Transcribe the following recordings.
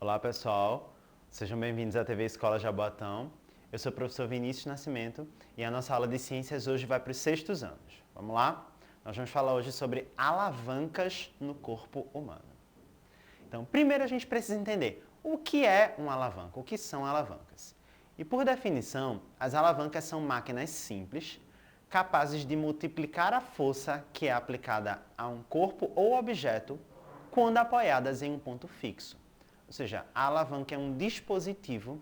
Olá pessoal, sejam bem-vindos à TV Escola Jaboatão. Eu sou o professor Vinícius Nascimento e a nossa aula de ciências hoje vai para os 6º anos. Vamos lá? Nós vamos falar hoje sobre alavancas no corpo humano. Então, primeiro a gente precisa entender o que é uma alavanca, o que são alavancas. E por definição, as alavancas são máquinas simples, capazes de multiplicar a força que é aplicada a um corpo ou objeto quando apoiadas em um ponto fixo. Ou seja, a alavanca é um dispositivo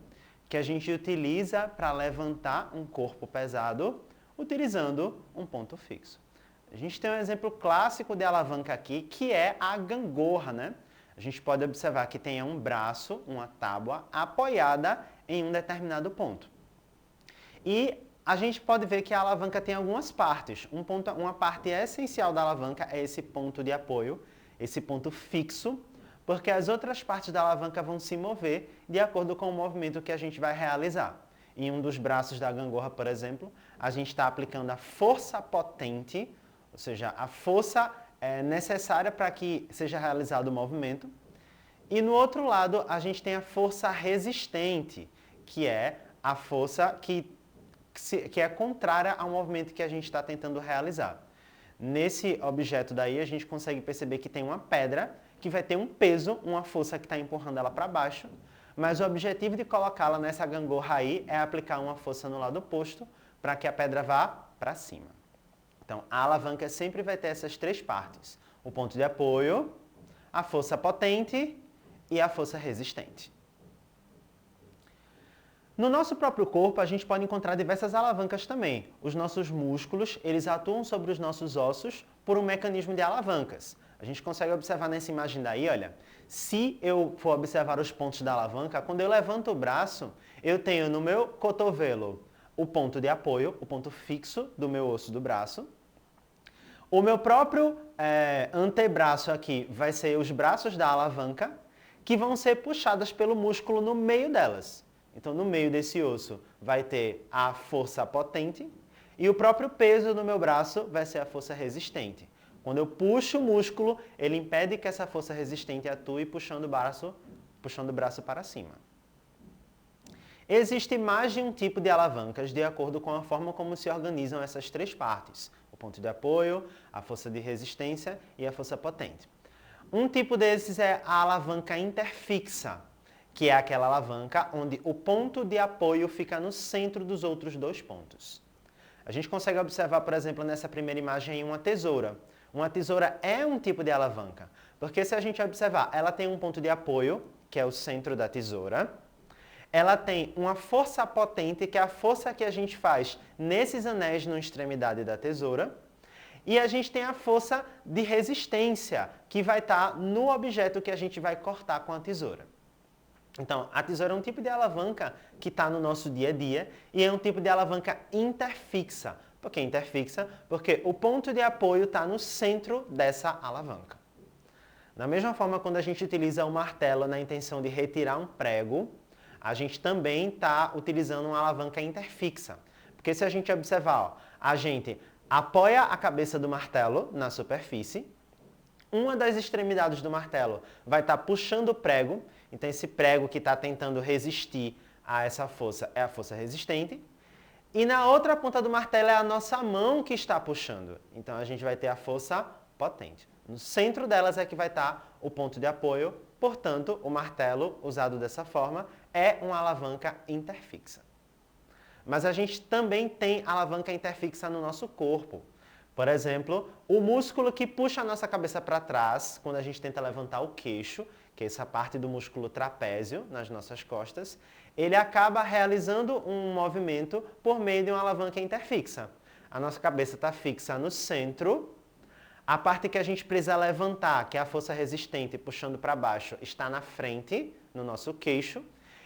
que a gente utiliza para levantar um corpo pesado utilizando um ponto fixo. A gente tem um exemplo clássico de alavanca aqui, que é a gangorra, né? A gente pode observar que tem um braço, uma tábua, apoiada em um determinado ponto. E a gente pode ver que a alavanca tem algumas partes. Uma parte essencial da alavanca é esse ponto de apoio, esse ponto fixo, porque as outras partes da alavanca vão se mover de acordo com o movimento que a gente vai realizar. Em um dos braços da gangorra, por exemplo, a gente está aplicando a força potente, ou seja, a força necessária para que seja realizado o movimento. E no outro lado, a gente tem a força resistente, que é a força que é contrária ao movimento que a gente está tentando realizar. Nesse objeto daí, a gente consegue perceber que tem uma pedra que vai ter um peso, uma força que está empurrando ela para baixo, mas o objetivo de colocá-la nessa gangorra aí é aplicar uma força no lado oposto para que a pedra vá para cima. Então, a alavanca sempre vai ter essas três partes: o ponto de apoio, a força potente e a força resistente. No nosso próprio corpo, a gente pode encontrar diversas alavancas também. Os nossos músculos, eles atuam sobre os nossos ossos por um mecanismo de alavancas. A gente consegue observar nessa imagem daí, olha, se eu for observar os pontos da alavanca, quando eu levanto o braço, eu tenho no meu cotovelo o ponto de apoio, o ponto fixo do meu osso do braço. O meu próprio antebraço aqui vai ser os braços da alavanca, que vão ser puxadas pelo músculo no meio delas. Então, no meio desse osso vai ter a força potente e o próprio peso do meu braço vai ser a força resistente. Quando eu puxo o músculo, ele impede que essa força resistente atue puxando o braço para cima. Existe mais de um tipo de alavancas de acordo com a forma como se organizam essas três partes: o ponto de apoio, a força de resistência e a força potente. Um tipo desses é a alavanca interfixa, que é aquela alavanca onde o ponto de apoio fica no centro dos outros dois pontos. A gente consegue observar, por exemplo, nessa primeira imagem aí, uma tesoura. Uma tesoura é um tipo de alavanca, porque se a gente observar, ela tem um ponto de apoio, que é o centro da tesoura. Ela tem uma força potente, que é a força que a gente faz nesses anéis na extremidade da tesoura. E a gente tem a força de resistência, que vai estar no objeto que a gente vai cortar com a tesoura. Então, a tesoura é um tipo de alavanca que está no nosso dia a dia e é um tipo de alavanca interfixa. Por que interfixa? Porque o ponto de apoio está no centro dessa alavanca. Da mesma forma, quando a gente utiliza o martelo na intenção de retirar um prego, a gente também está utilizando uma alavanca interfixa. Porque se a gente observar, ó, a gente apoia a cabeça do martelo na superfície, uma das extremidades do martelo vai estar puxando o prego, então esse prego que está tentando resistir a essa força é a força resistente, e na outra ponta do martelo é a nossa mão que está puxando, então a gente vai ter a força potente. No centro delas é que vai estar o ponto de apoio, portanto, o martelo usado dessa forma é uma alavanca interfixa. Mas a gente também tem alavanca interfixa no nosso corpo. Por exemplo, o músculo que puxa a nossa cabeça para trás, quando a gente tenta levantar o queixo, que é essa parte do músculo trapézio nas nossas costas, ele acaba realizando um movimento por meio de uma alavanca interfixa. A nossa cabeça está fixa no centro, a parte que a gente precisa levantar, que é a força resistente puxando para baixo, está na frente, no nosso queixo,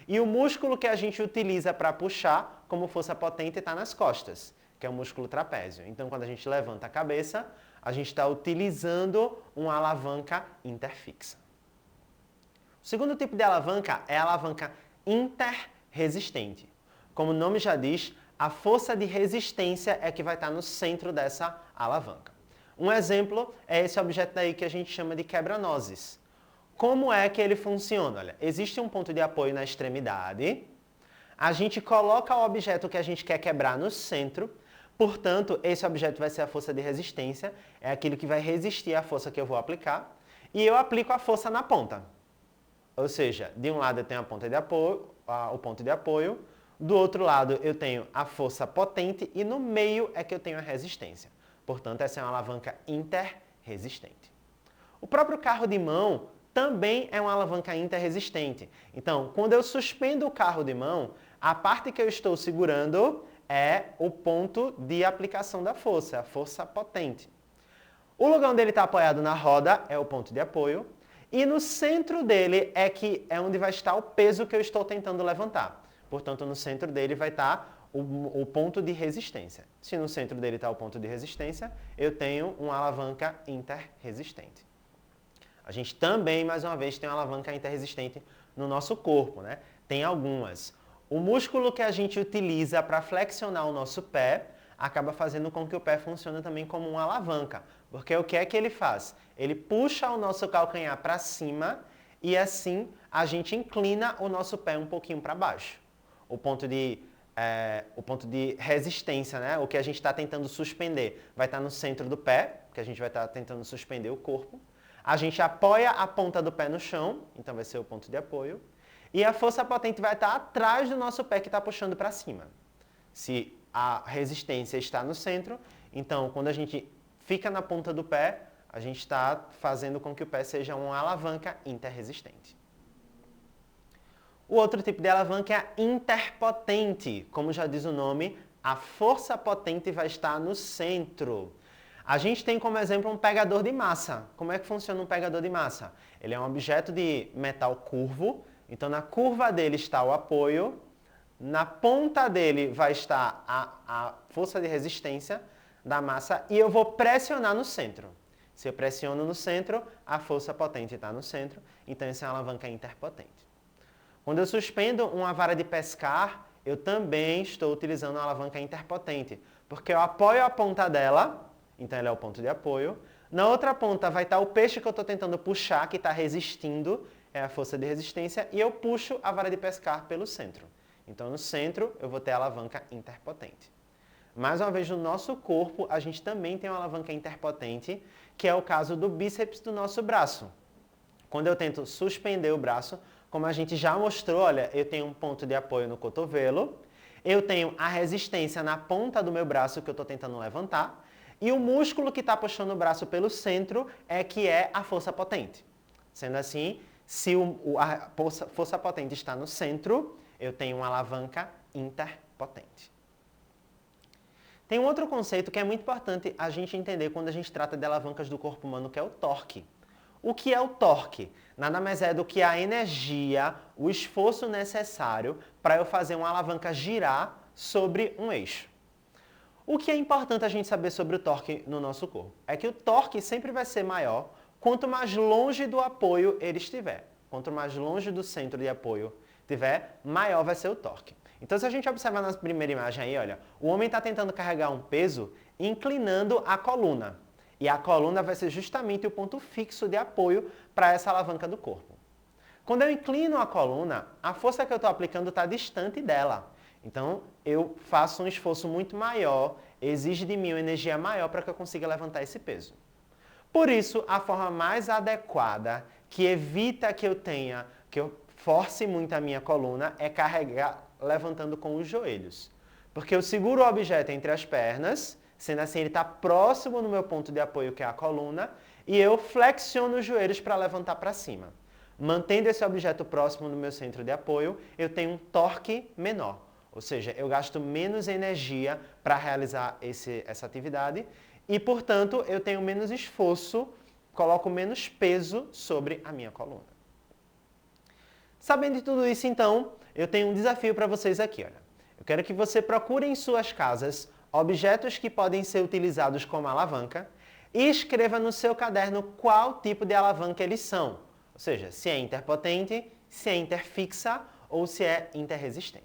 e o músculo que a gente utiliza para puxar como força potente está nas costas, que é o músculo trapézio. Então, quando a gente levanta a cabeça, a gente está utilizando uma alavanca interfixa. O segundo tipo de alavanca é a alavanca interresistente. Como o nome já diz, a força de resistência é que vai estar no centro dessa alavanca. Um exemplo é esse objeto daí que a gente chama de quebra-nozes. Como é que ele funciona? Olha, existe um ponto de apoio na extremidade, a gente coloca o objeto que a gente quer quebrar no centro, portanto, esse objeto vai ser a força de resistência, é aquilo que vai resistir à força que eu vou aplicar, e eu aplico a força na ponta. Ou seja, de um lado eu tenho a ponta de apoio, o ponto de apoio, do outro lado eu tenho a força potente e no meio é que eu tenho a resistência. Portanto, essa é uma alavanca interresistente. O próprio carro de mão também é uma alavanca interresistente. Então, quando eu suspendo o carro de mão, a parte que eu estou segurando é o ponto de aplicação da força, a força potente. O lugar onde ele está apoiado na roda é o ponto de apoio. E no centro dele é onde vai estar o peso que eu estou tentando levantar. Portanto, no centro dele vai estar o ponto de resistência. Se no centro dele está o ponto de resistência, eu tenho uma alavanca interresistente. A gente também, mais uma vez, tem uma alavanca interresistente no nosso corpo, né? Tem algumas. O músculo que a gente utiliza para flexionar o nosso pé acaba fazendo com que o pé funcione também como uma alavanca. Porque o que é que ele faz? Ele puxa o nosso calcanhar para cima e assim a gente inclina o nosso pé um pouquinho para baixo. O ponto de resistência, né? O que a gente está tentando suspender vai estar no centro do pé, que a gente vai estar tentando suspender o corpo. A gente apoia a ponta do pé no chão, então vai ser o ponto de apoio. E a força potente vai estar atrás do nosso pé que está puxando para cima. Se a resistência está no centro, então quando a gente fica na ponta do pé, a gente está fazendo com que o pé seja uma alavanca interresistente. O outro tipo de alavanca é a interpotente. Como já diz o nome, a força potente vai estar no centro. A gente tem como exemplo um pegador de massa. Como é que funciona um pegador de massa? Ele é um objeto de metal curvo, então na curva dele está o apoio, na ponta dele vai estar a força de resistência da massa e eu vou pressionar no centro. Se eu pressiono no centro, a força potente está no centro, então essa é uma alavanca interpotente. Quando eu suspendo uma vara de pescar, eu também estou utilizando uma alavanca interpotente, porque eu apoio a ponta dela, então ela é o ponto de apoio. Na outra ponta vai estar o peixe que eu estou tentando puxar, que está resistindo, é a força de resistência, e eu puxo a vara de pescar pelo centro. Então no centro eu vou ter a alavanca interpotente. Mais uma vez, no nosso corpo, a gente também tem uma alavanca interpotente, que é o caso do bíceps do nosso braço. Quando eu tento suspender o braço, como a gente já mostrou, olha, eu tenho um ponto de apoio no cotovelo, eu tenho a resistência na ponta do meu braço que eu estou tentando levantar, e o músculo que está puxando o braço pelo centro que é a força potente. Sendo assim, se a força potente está no centro, eu tenho uma alavanca interpotente. Tem um outro conceito que é muito importante a gente entender quando a gente trata de alavancas do corpo humano, que é o torque. O que é o torque? Nada mais é do que a energia, o esforço necessário para eu fazer uma alavanca girar sobre um eixo. O que é importante a gente saber sobre o torque no nosso corpo? É que o torque sempre vai ser maior quanto mais longe do apoio ele estiver. Quanto mais longe do centro de apoio estiver, maior vai ser o torque. Então, se a gente observar na primeira imagem aí, olha, o homem está tentando carregar um peso inclinando a coluna. E a coluna vai ser justamente o ponto fixo de apoio para essa alavanca do corpo. Quando eu inclino a coluna, a força que eu estou aplicando está distante dela. Então, eu faço um esforço muito maior, exige de mim uma energia maior para que eu consiga levantar esse peso. Por isso, a forma mais adequada, que evita que eu force muito a minha coluna, é carregar levantando com os joelhos. Porque eu seguro o objeto entre as pernas, sendo assim ele está próximo no meu ponto de apoio, que é a coluna, e eu flexiono os joelhos para levantar para cima. Mantendo esse objeto próximo do meu centro de apoio, eu tenho um torque menor. Ou seja, eu gasto menos energia para realizar essa atividade e, portanto, eu tenho menos esforço, coloco menos peso sobre a minha coluna. Sabendo de tudo isso, então, eu tenho um desafio para vocês aqui. Olha. Eu quero que você procure em suas casas objetos que podem ser utilizados como alavanca e escreva no seu caderno qual tipo de alavanca eles são. Ou seja, se é interpotente, se é interfixa ou se é interresistente.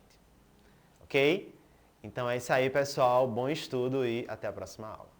Ok? Então é isso aí, pessoal. Bom estudo e até a próxima aula.